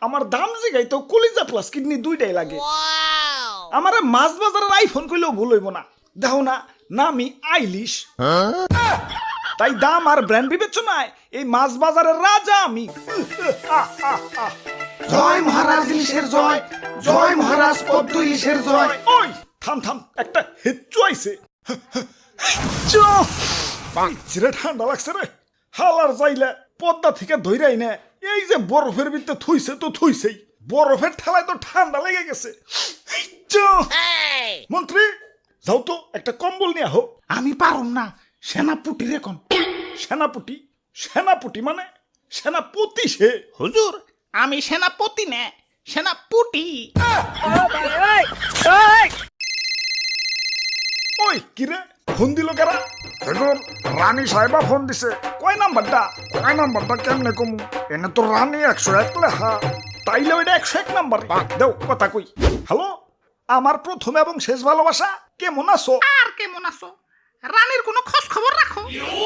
আমার দাম জিগাই তো কলিজা প্লাস কিডনি দুইটাই লাগে। আমার মাছ বাজারের আইফোন কইলেও ভুল হইব না। দেখো না নামি আইলিশ, তাই দাম আর ব্র্যান্ড বিবেচনায় এই মাছ বাজারের রাজা আমি। জয় মহারাজ ইলিশের জয়, জয় মহারাজ পদ্ম ইলিশের জয়। ওই থাম থাম, একটা হেচ্চু আইছে। চিরে ঠান্ডা লাগছে রে। হালার যাইলে পদ্মা থেকে ধইরাই না, এই যে বরফের ভিতরে থুইছে তো থুইছেই, বরফের ঠেলায় তো ঠান্ডা লেগে গেছে। মন্ত্রী যাও তো একটা কম্বল নিয়ে আহো। আমি পারুম না, সেনাপুটি রে কোন। সেনাপতি? সেনাপতি মানে সেনাপতি সে। হুজুর আমি সেনাপতি না, সেনাপুটি। ওই কিরে ফোন দিল কারা? হুজুর রানী সাহেবা ফোন দিছে। কয় নাম্বারটা? কয় নাম্বারটা কেমনে কমু? এনে তো রানী 101 লেখা, তাইলে ওইটা 101 নাম্বার। দাও কথা কই। হ্যালো, আমার প্রথম এবং শেষ ভালোবাসা, কেমন আছো? আর কেমন আছো? রানীর কোনো খোঁজ খবর রাখো?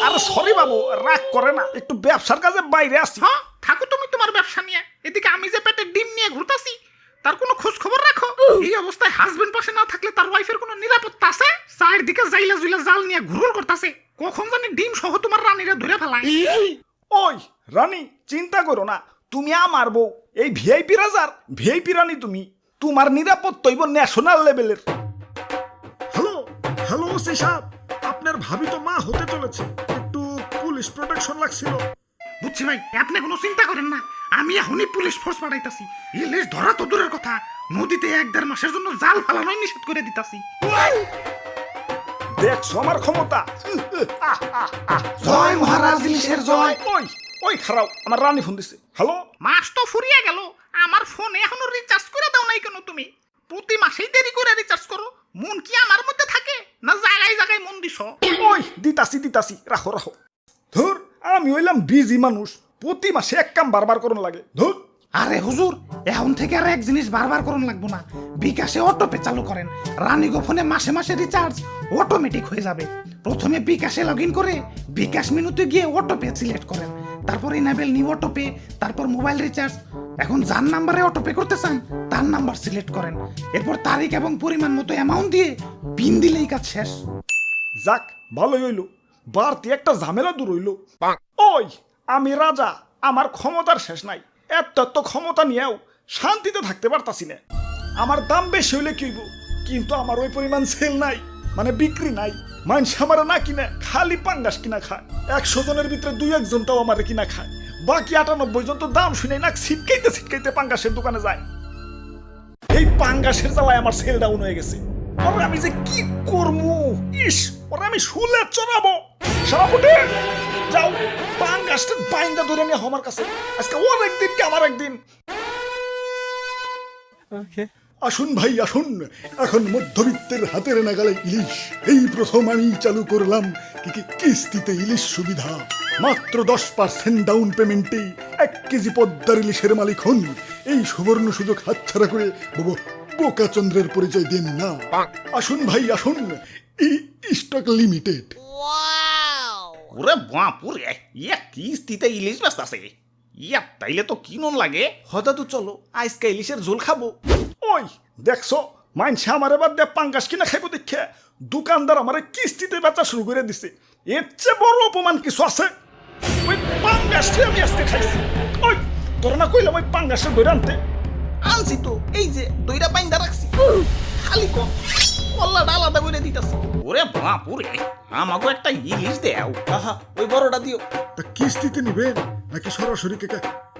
আরে সরি বাবু, রাগ করে না, একটু ব্যবসার কাজে বাইরে আসছি। হ্যাঁ থাকো তুমি তোমার ব্যবসা নিয়ে, এদিকে আমি যে পেটে ডিম নিয়ে ঘুরতাছি তার কোনো খোঁজ খবর রাখো? এই অবস্থায় হাজবেন্ড পাশে না থাকলে তার ওয়াইফের কোনো নিরাপত্তা আছে? চারদিকে জাইলা জুইলা জাল নিয়ে ঘুরঘুর করতেছে, কখন জানি ডিম সহ তোমার রানীরা ধরে ফেলায়। ওই রানী চিন্তা করো না, তুমি আমার বউ, এই ভিআইপি রাজার ভিআইপি রানী তুমি। তোমার নিরাপত্তা হইব ন্যাশনাল লেভেলের। হ্যালো হ্যালো ওসি সাহেব, আপনার ভাবি তো মা হতে চলেছে, একটু পুলিশ প্রোটেকশন লাগছিল। বুঝছি ভাই, আপনি কোনো চিন্তা করেন না, আমি এখনই পুলিশ ফোর্স পাঠাইতাছি। ইলিশ ধরা তো দূরের কথা, নদীতে 1-1.5 মাসের জন্য জাল ফালানোই নিষেধ করে দিতাছি। দেখছো আমার ক্ষমতা? জয় মহারাজ ইলিশের জয়। ওই ওই খারাপ, আমার রানী ফোন দিছে। হ্যালো, মাস তো ফুরিয়ে গেল, আমার ফোনে এখনো রিচার্জ করে দাও নাই কেন তুমি? প্রতি মাসেই দেরি করে রিচার্জ করো, মন কি আমার মধ্যে থাকে না জায়গায় জায়গায় মন দিছো? ওই দিতাছি দিতাছি, রাখো রাখো। ধুর, আমি হইলাম বিজি মানুষ, প্রতি মাসে এক কাম বারবার করুন লাগে। ধুর। আরে হুজুর, এখন থেকে আর এক জিনিস বারবার করুন লাগবো না, বিকাশে অটোপে চালু করেন। রানীগো ফোনে মাসে মাসে রিচার্জ অটোমেটিক হয়ে যাবে। প্রথমে বিকাশে লগ ইন করে বিকাশ মেনুতে গিয়ে অটোপে সিলেক্ট করেন, তারপর ইনেবল নিউ অটোপে, তারপর মোবাইল রিচার্জ। এখন যার নাম্বারে অটোপে করতে চান তার নাম্বার সিলেক্ট করেন, এরপর তারিখ এবং পরিমাণ মতো অ্যামাউন্ট দিয়ে পিন দিলেই কাজ শেষ। যাক ভালোই হইল, বাড়তি একটা ঝামেলা দূর হইল। ওই আমি রাজা, আমার ক্ষমতার শেষ নাই। এত এত ক্ষমতা নিয়েও শান্তিতে থাকতে পারতাছি না। আমার দাম বেশি হইলে কি হইব, কিন্তু আমার ওই পরিমাণ সেল নাই, মানে বিক্রি নাই। মানুষ আমার না কিনে, খালি পাঙ্গাস কিনা খায়। 100 জনের ভিতরে 2-1 জন তাও আমার কিনা খায়, বাকি 98 জন তো দাম শুনে না ছিটকাইতে ছিটকাইতে পাঙ্গাসের দোকানে যায়। এই পাঙ্গাসের জ্বালায় আমার সেল ডাউন হয়ে গেছে। ওরে আমি যে কি করবো, ইস, ওরে আমি শুলে চড়াবো। সারাপুটে যাও, পাঙ্গাসটা বাইন্দা ধরে নিয়ে আমার কাছে। আজকে ওর একদিন কি আমার একদিন। আসুন ভাই আসুন, এখন মধ্যবিত্তের হাতের নাগালে ইলিশ। এই প্রথম আমি চালু করলাম কিস্তিতে ইলিশ সুবিধা। মাত্র 10% ডাউন পেমেন্টে 1 কেজি পদ্মার ইলিশের মালিক হন। এই সুবর্ণ সুযোগ হাতছাড়া করে বোকা চন্দ্রের পরিচয় দেন না। আসুন ভাই আসুন, স্টক লিমিটেড। ওরে বাপুরে, ইয়া কিস্তিতে ইলিশ ব্যস্ত আছে। ইয়া তাইলে তো কিনন লাগে। হঠাৎ তো চলো আজকে ইলিশের ঝোল খাবো। ওই দেখছো, মাইনছে আমার এবার দিয়ে পাঙ্গাস কিনা খাইবো দেখে দোকানদার আমার কিস্তিতে বেচা শুরু করে দিছে। এর চেয়ে বড় অপমান কিছু আছে? ওই পাঙ্গাসটি আমি আজকে খাইছি। ওই তোর না কইলাম ওই পাঙ্গাসের ধরে আনতে? আনছি তো, এই যে দইটা বাইন্দা রাখছি, খালি কম কল্লাটা আলাদা করে দিতেছি। ওরে বাপুরে, আমাকে একটা ইলিশ দেও। আহা, ওই বড়টা দিও। তা কিস্তিতে নিবেন নাকি সরাসরি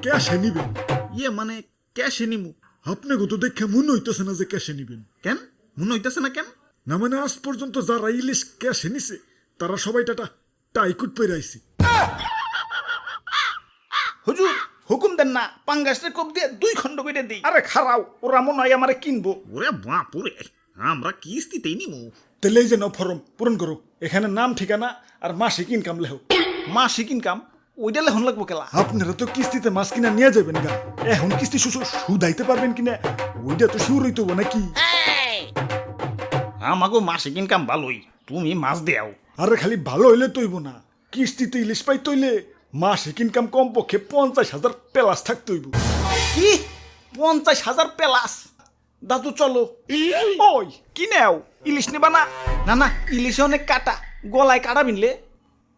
ক্যাশে নিবেন? ইয়ে মানে ক্যাশে নিমু। আপনাকে তো দেখে মনে হইতেছে না যে ক্যাশে নিবেন। কেন মনে হইতেছে না কেন? না মানে আজ পর্যন্ত যারা ইলিশ ক্যাশে নিছে তারা সবাই টাইকুট পেরে আইছে। হুজুর হুকুম দেন না, পাঙ্গাসের কোপ দিয়ে 2 খণ্ড করে দিই। আরে খারাও, ওরা মনে হয় আমারে কিনবো। ওরে বাপুরে, আমরা কিস্তিতেই নিমু। তাহলে এই যে নাও ফর্ম পূরণ করো, এখানে নাম ঠিকানা আর মাসিক ইনকাম লেখো। মাসিক ইনকাম ওইটা লেখন লাগবো কেলা? আপনারা তো কিস্তিতে মাছ কিনা নিয়ে যাবেন গা, এখন কিস্তি সুদাইতে পারবেন কিনা ওইটা তো শিওর হইতে হবে নাকি? আমাকে মাসিক ইনকাম ভালোই, তুমি মাছ দেও। আরে খালি ভালো হইলে তৈব না, কিস্তিতে ইলিশ পাই তৈলে মাসিক ইনকাম কমপক্ষে 50,000 প্লাস থাকতে হইব। কি 50,000 প্লাস। দাদু চলো। ওই কি নেও, ইলিশ নেবা না? না না, ইলিশে অনেক কাটা, গলায় কাটা বিনলে।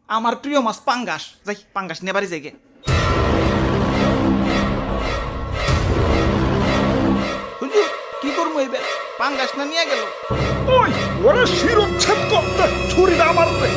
আমার প্রিয় মাছ পাঙ্গাস, যাই পাঙ্গাস নেবারই যাই গে। হুজুর কি করবো এবার, পাঙ্গাস না নিয়ে গেল। ওই ওরে শিরোচ্ছেদ করতে ছুরি না আমার রে।